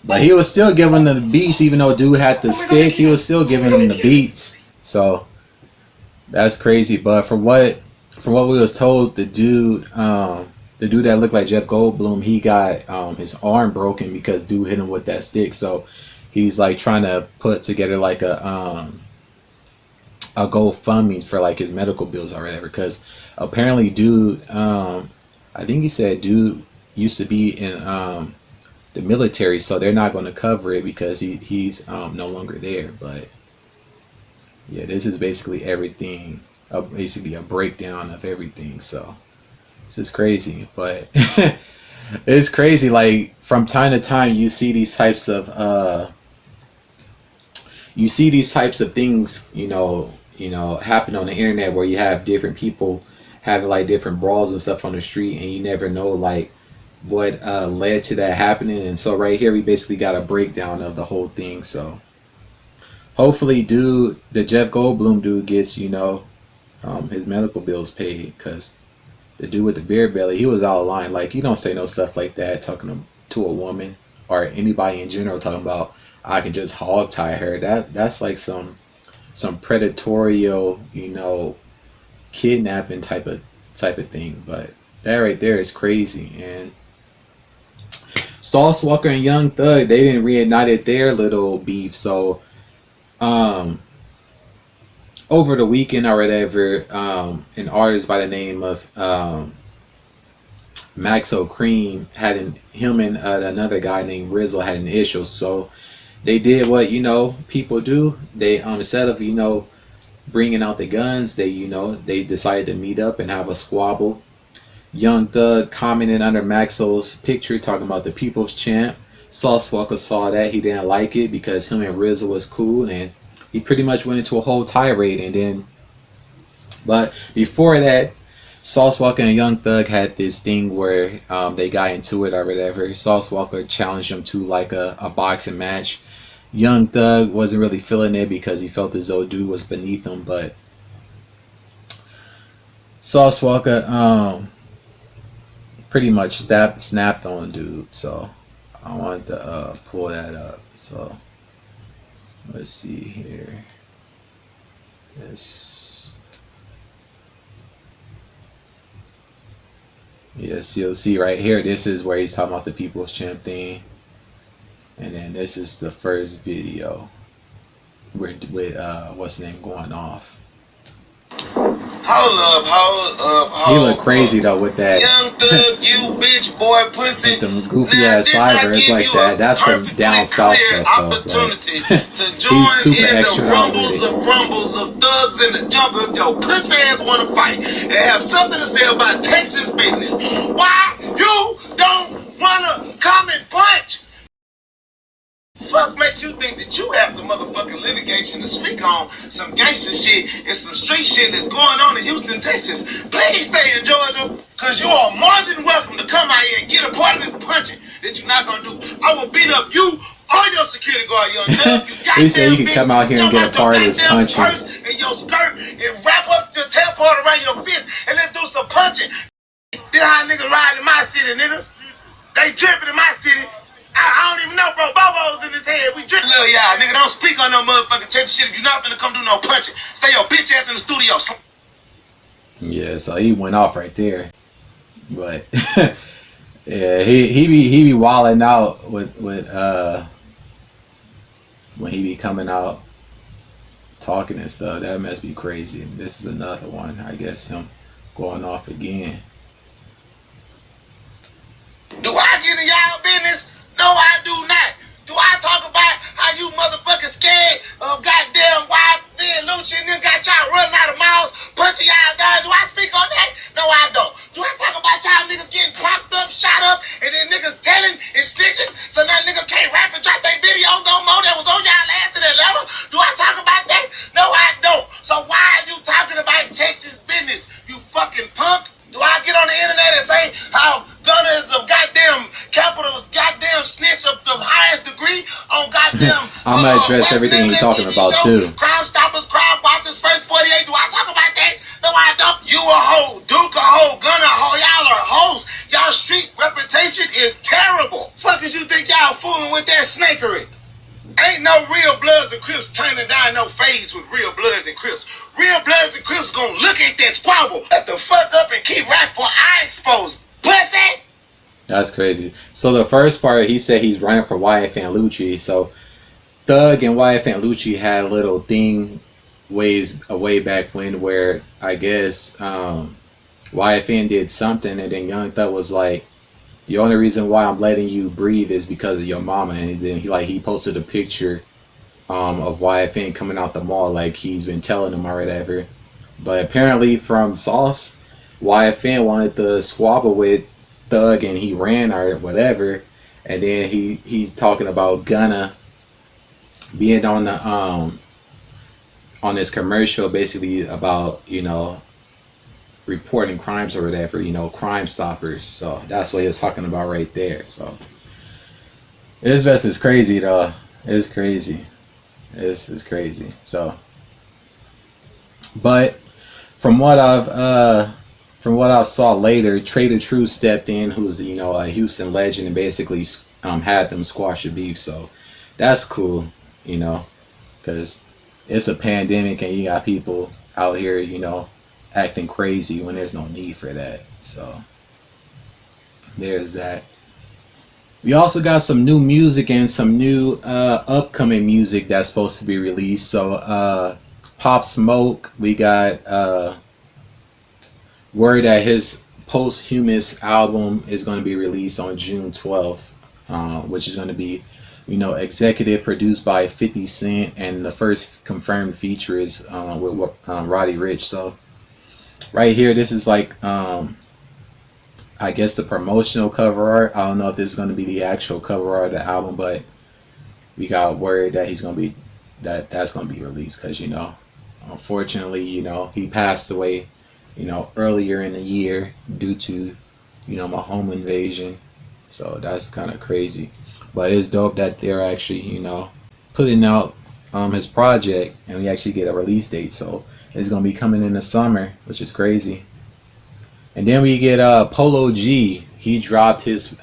But he was still giving them the beats, even though dude had the stick. He was still giving them the beats. So that's crazy. But from what we was told, the dude that looked like Jeff Goldblum, he got his arm broken because dude hit him with that stick. So he's like trying to put together like a GoFundMe for like his medical bills or whatever. Because apparently dude, I think he said dude used to be in the military, so they're not going to cover it because he's no longer there. But yeah, this is basically everything basically a breakdown of everything. So this is crazy, but it's crazy. Like from time to time, you see these types of things, happen on the internet where you have different people having like different brawls and stuff on the street, and you never know like what led to that happening. And so right here we basically got a breakdown of the whole thing. So hopefully the Jeff Goldblum dude gets his medical bills paid, because the dude with the beer belly, he was out of line. Like, you don't say no stuff like that talking to a woman or anybody in general, talking about I can just hog tie her. That's like some predatorial, kidnapping type of thing. But that right there is crazy. And Sauce Walka and Young Thug, they didn't reignited their little beef. So over the weekend or whatever, an artist by the name of Maxo Cream him and another guy named Rizzle had an issue. So they did what people do. They instead of bringing out the guns, they decided to meet up and have a squabble. Young Thug commented under Maxo's picture talking about the people's champ. Sauce Walka saw that, he didn't like it because him and Rizzle was cool, and he pretty much went into a whole tirade. And then, but before that, Sauce Walka and Young Thug had this thing where they got into it or whatever. Sauce Walka challenged him to like a boxing match. Young Thug wasn't really feeling it because he felt as though dude was beneath him. But Sauce Walka pretty much snapped on dude. So I wanted to pull that up. So let's see here. Yes, you'll see right here. This is where he's talking about the people's champ thing. And then this is the first video with what's the name going off. Hold up. He look crazy though with that. Young Thug, you bitch boy pussy. With them goofy ass eyebrows like that. That's some down south stuff though. Opportunity to join He's super in extra the out with it. rumbles of thugs in the jungle. If your pussy ass wanna fight and have something to say about Texas business, why you don't wanna come and punch? Fuck makes you think that you have the motherfucking litigation to speak on some gangster shit and some street shit that's going on in Houston, Texas? Please stay in Georgia, because you are more than welcome to come out here and get a part of this punching that you're not gonna do. I will beat up you or your security guard, Young Thug. He said you can come out here and get a part of this punching. And your skirt and wrap up your tail part around your fist and let's do some punching. This how niggas ride in my city, nigga. They tripping in my city. I don't even know, bro. Bobo's in his head. We drink little y'all. Nigga, don't speak on no motherfucking Texas shit if you're not finna come do no punching. Stay your bitch ass in the studio. Yeah, so he went off right there. But yeah, he be wilding out with when he be coming out talking and stuff. That must be crazy. This is another one, I guess, him going off again. Do I get in y'all business? No, I do not. Do I talk about how you motherfuckers scared of goddamn YB and Lucci and them got y'all running out of mouths, punching y'all down? Do I speak on that? No, I don't. Do I talk about y'all niggas getting popped up, shot up, and then niggas telling and snitching so now niggas can't rap and drop their videos no more that was on y'all ass in that letter? Do I talk about that? No, I don't. So why are you talking about Texas business, you fucking punk? Do I get on the internet and say how Gunner is a goddamn capital's goddamn snitch of the highest degree on goddamn I'm gonna address everything he's talking about too. Crime Stoppers, Crime Watchers, First 48. Do I talk about that? No, I don't. You a hoe, Duke a hoe, Gunner a hoe. Y'all are hoes. Y'all street reputation is terrible. Fuck is you think y'all fooling with that snakery? Ain't no real Bloods and Crips turning down no phase with real Bloods and Crips. Real Bloods and Crips gonna look at that squabble, let the fuck up and keep rap for I expose. Pussy! That's crazy. So the first part, he said he's running for YFN Lucci. So Thug and YFN Lucci had a little thing way back when where I guess YFN did something, and then Young Thug was like, the only reason why I'm letting you breathe is because of your mama. And then he posted a picture of YFN coming out the mall, like he's been telling him or whatever. But apparently from Sauce, YFN wanted to squabble with Thug and he ran or whatever. And then he's talking about Gunna being on the on this commercial basically about, you know, reporting crimes or whatever, you know, Crime Stoppers. So that's what he was talking about right there. So this vest is crazy though. It's crazy. It's crazy. So, but from what I saw later, Trader True stepped in, who's, you know, a Houston legend, and basically had them squash the beef. So that's cool, you know, because it's a pandemic and you got people out here, you know, acting crazy when there's no need for that. So there's that. We also got some new music and some new upcoming music that's supposed to be released. So Pop Smoke, we got word that his posthumous album is going to be released on June 12th, which is going to be, you know, executive produced by 50 Cent, and the first confirmed feature is with Roddy Ricch. So right here, this is like I guess the promotional cover art. I don't know if this is going to be the actual cover art of the album, but we got word that he's going to be that's going to be released, because, you know, unfortunately, you know, he passed away, you know, earlier in the year due to, you know, my home invasion. So that's kind of crazy, but it's dope that they're actually, you know, putting out his project, and we actually get a release date. So it's going to be coming in the summer, which is crazy. And then we get Polo G. He dropped his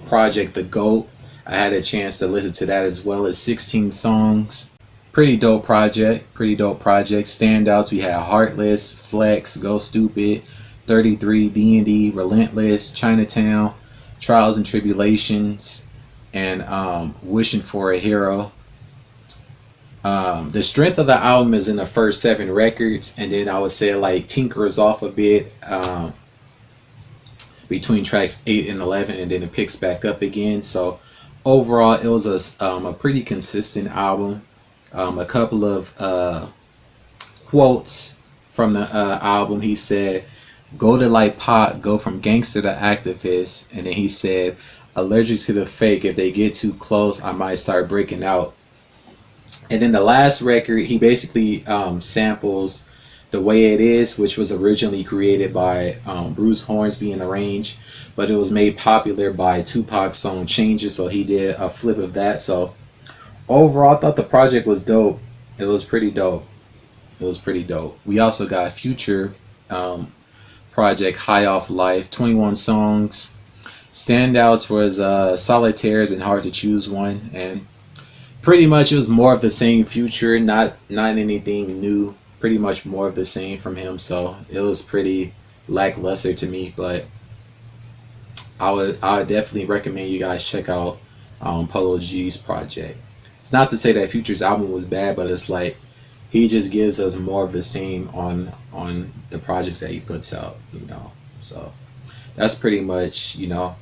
project, The GOAT. I had a chance to listen to that as well. As 16 songs. Pretty dope project. Standouts, we had Heartless, Flex, Go Stupid, 33, D&D, Relentless, Chinatown, Trials and Tribulations, and Wishing for a Hero. The strength of the album is in the first 7 records, and then I would say like tinkers off a bit between tracks 8 and 11, and then it picks back up again. So overall, it was a pretty consistent album. A couple of quotes from the album. He said, "Go to like Pac, go from gangster to activist," and then he said, "Allergic to the fake. If they get too close, I might start breaking out." And then the last record, he basically samples The Way It Is, which was originally created by Bruce Hornsby and arranged, but it was made popular by Tupac's song Changes, so he did a flip of that. So overall, I thought the project was dope. It was pretty dope. We also got Future project, High Off Life, 21 songs. Standouts was Solitaires and Hard to Choose One, and pretty much it was more of the same. Future, not anything new, pretty much more of the same from him. So it was pretty lackluster to me, but I would definitely recommend you guys check out Polo G's project. It's not to say that Future's album was bad, but it's like he just gives us more of the same on the projects that he puts out, you know. So that's pretty much, you know,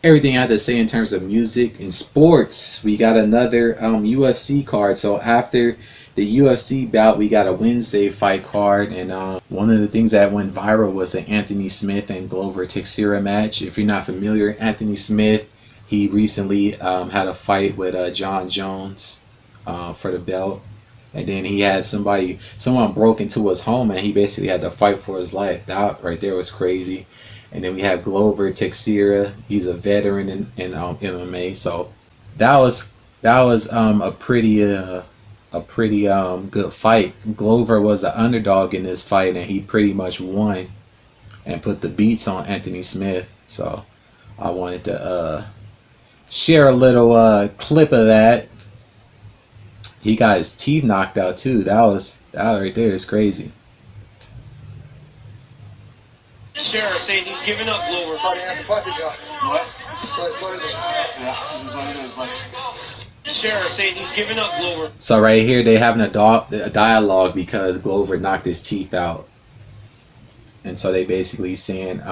everything I have to say in terms of music. And sports, we got another UFC card. So after the UFC bout, we got a Wednesday fight card, and one of the things that went viral was the Anthony Smith and Glover Teixeira match. If you're not familiar, Anthony Smith, he recently had a fight with John Jones for the belt, and then he had someone broke into his home, and he basically had to fight for his life. That right there was crazy. And then we have Glover Teixeira. He's a veteran in MMA. So that was a pretty good fight. Glover was the underdog in this fight, and he pretty much won and put the beats on Anthony Smith. So I wanted to share a little clip of that. He got his teeth knocked out too. That right there is crazy. Sheriff saying he's giving up Glover. What? Sheriff saying he's giving up Glover. So right here they having a dialogue because Glover knocked his teeth out, and so they basically saying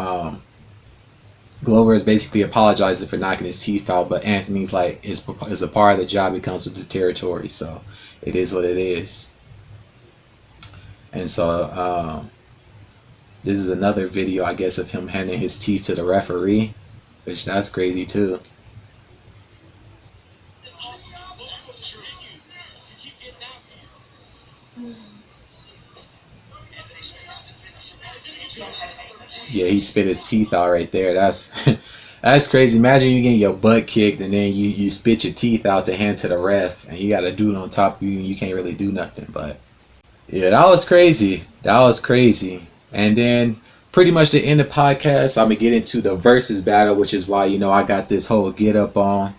Glover is basically apologizing for knocking his teeth out, but Anthony's like, it's a part of the job. It comes with the territory, so it is what it is. And so this is another video, I guess, of him handing his teeth to the referee, which that's crazy too. Yeah, he spit his teeth out right there. That's that's crazy. Imagine you getting your butt kicked and then you spit your teeth out to hand to the ref, and you got a dude on top of you and you can't really do nothing. But yeah, that was crazy. That was crazy. And then pretty much to end the podcast, I'm gonna get into the versus battle, which is why I got this whole get up on.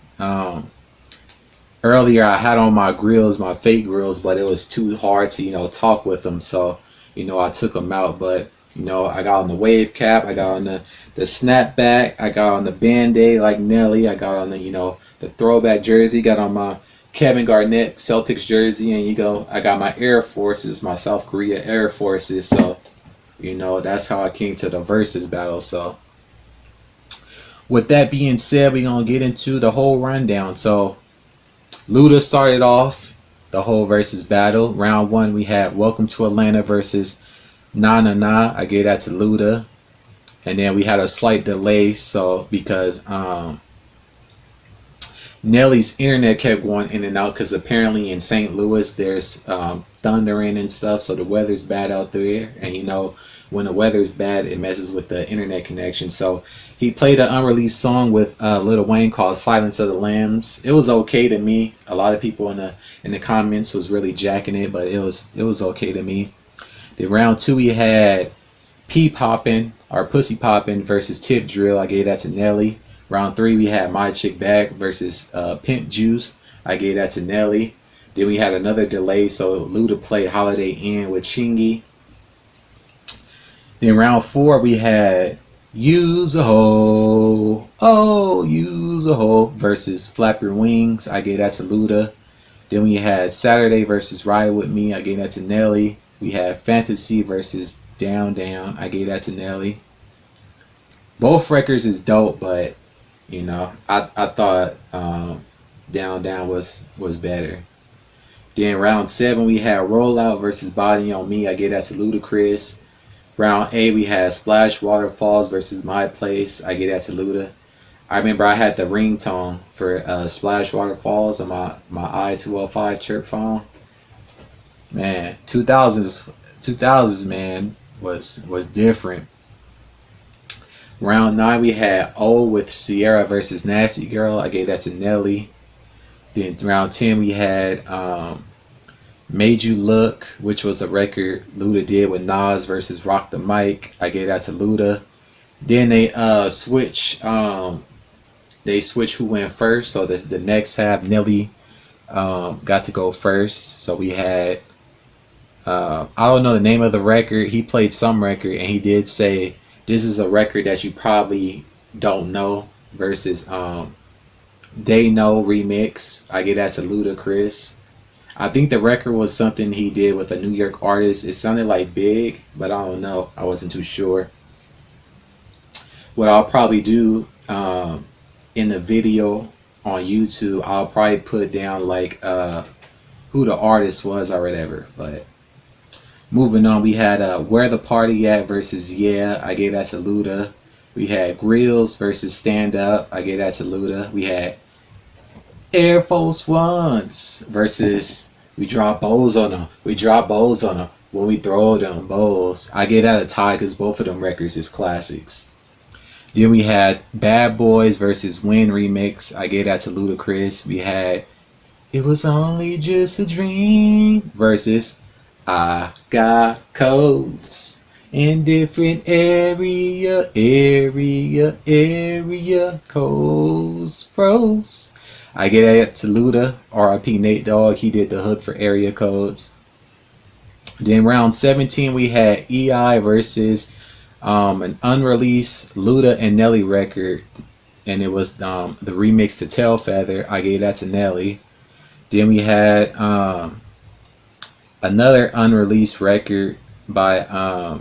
Earlier I had on my grills, my fake grills, but it was too hard to talk with them, so I took them out. But I got on the wave cap, I got on the snapback, I got on the band-aid like Nelly, I got on the throwback jersey, got on my Kevin Garnett Celtics jersey, and I got my Air Forces, my South Korea Air Forces. So that's how I came to the versus battle. So with that being said, we're gonna get into the whole rundown. So Luda started off the whole versus battle. Round 1 we had Welcome to Atlanta versus Na Na Na. I gave that to Luda. And then we had a slight delay, so because Nelly's internet kept going in and out, because apparently in St. Louis there's thundering and stuff, so the weather's bad out there, and when the weather's bad it messes with the internet connection. So he played an unreleased song with Lil Wayne called Silence of the Lambs. It was okay to me. A lot of people in the comments was really jacking it, but it was okay to me. Then round 2 we had P Poppin' or Pussy Poppin' versus Tip Drill. I gave that to Nelly. Round 3 we had My Chick Back versus Pimp Juice. I gave that to Nelly. Then we had another delay, so Luda played Holiday Inn with Chingy. Then round 4 we had Use a Hoe, oh Use a Hoe versus Flap Your Wings. I gave that to Luda. Then we had Saturday versus Ride With Me. I gave that to Nelly. We had Fantasy versus Down Down. I gave that to Nelly. Both records is dope, but I thought Down Down was better. Then round 7 we had Rollout versus Body on Me. I gave that to Ludacris. Round 8 we had Splash Waterfalls versus My Place. I gave that to Luda. I remember I had the ringtone for Splash Waterfalls on my i205 chirp phone. Man, 2000s man was different. Round 9 we had O with Sierra versus Nasty Girl. I gave that to Nelly. Then round 10 we had Made You Look, which was a record Luda did with Nas versus Rock the Mic. I gave that to Luda. Then they switch who went first. So the next half Nelly got to go first. So we had I don't know the name of the record. He played some record and he did say this is a record that you probably don't know versus They Know remix. I gave that to Ludacris. I think the record was something he did with a New York artist. It sounded like Big, but I don't know. I wasn't too sure. What I'll probably do in the video on YouTube, I'll probably put down like who the artist was or whatever. But moving on, we had Where the Party At versus Yeah. I gave that to Luda. We had Grills versus Stand Up. I gave that to Luda. We had Air Force Ones versus We Drop Bows on Them. We drop bows on them when we throw them bows. I gave that a tie because both of them records is classics. Then we had Bad Boys versus Win remix. I gave that to Ludacris. We had It Was Only Just a Dream versus I Got Codes in different area codes pros. I gave that to Luda. R.I.P. Nate Dogg. He did the hook for area codes. Then round 17 we had EI versus an unreleased Luda and Nelly record, and it was the remix to Tail Feather. I gave that to Nelly. Then we had another unreleased record by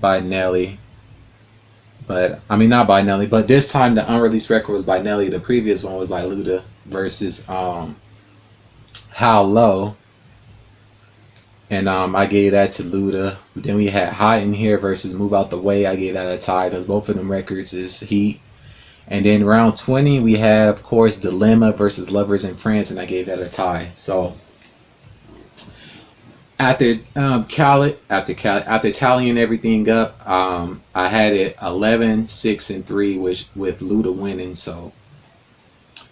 Nelly, but I mean not by Nelly, but this time the unreleased record was by Nelly. The previous one was by Luda versus How Low. And I gave that to Luda. Then we had Hot in Here versus Move Out the Way. I gave that a tie because both of them records is heat. And then round 20, we had, of course, Dilemma versus Lovers in France, and I gave that a tie. So after tallying everything up, I had it 11, 6, and 3, with Luda winning. So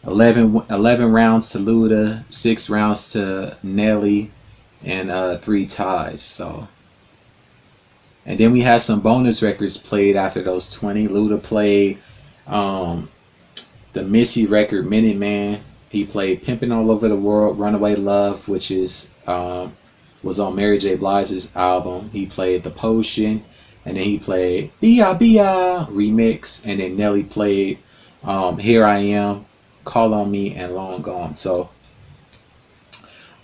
11 rounds to Luda, 6 rounds to Nelly, and 3 ties. So, and then we had some bonus records played after those 20. Luda played the Missy record Minute Man. He played Pimpin' All Over the World, Runaway Love, which is was on Mary J. Blige's album. He played The Potion, and then he played Bia Bia remix, and then Nelly played Here I Am, Call on Me, and Long Gone. So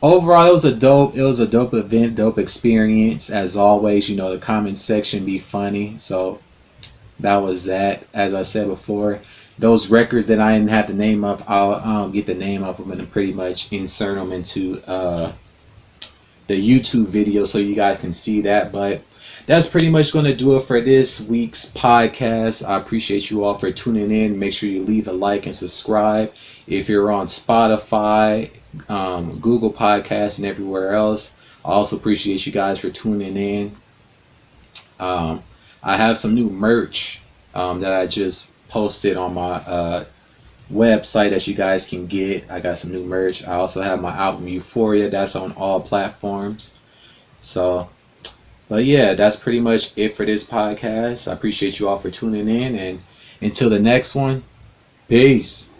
overall, it was a dope event, dope experience. As always, you know, the comment section be funny. So that was that. As I said before, those records that I didn't have the name of, I'll get the name of them and pretty much insert them into the YouTube video so you guys can see that. But that's pretty much going to do it for this week's podcast. I appreciate you all for tuning in. Make sure you leave a like and subscribe. If you're on Spotify, Google Podcasts, and everywhere else, I also appreciate you guys for tuning in. I have some new merch that I just posted on my website that you guys can get. I got some new merch. I also have my album Euphoria. That's on all platforms. So, but yeah, that's pretty much it for this podcast. I appreciate you all for tuning in, and until the next one, peace.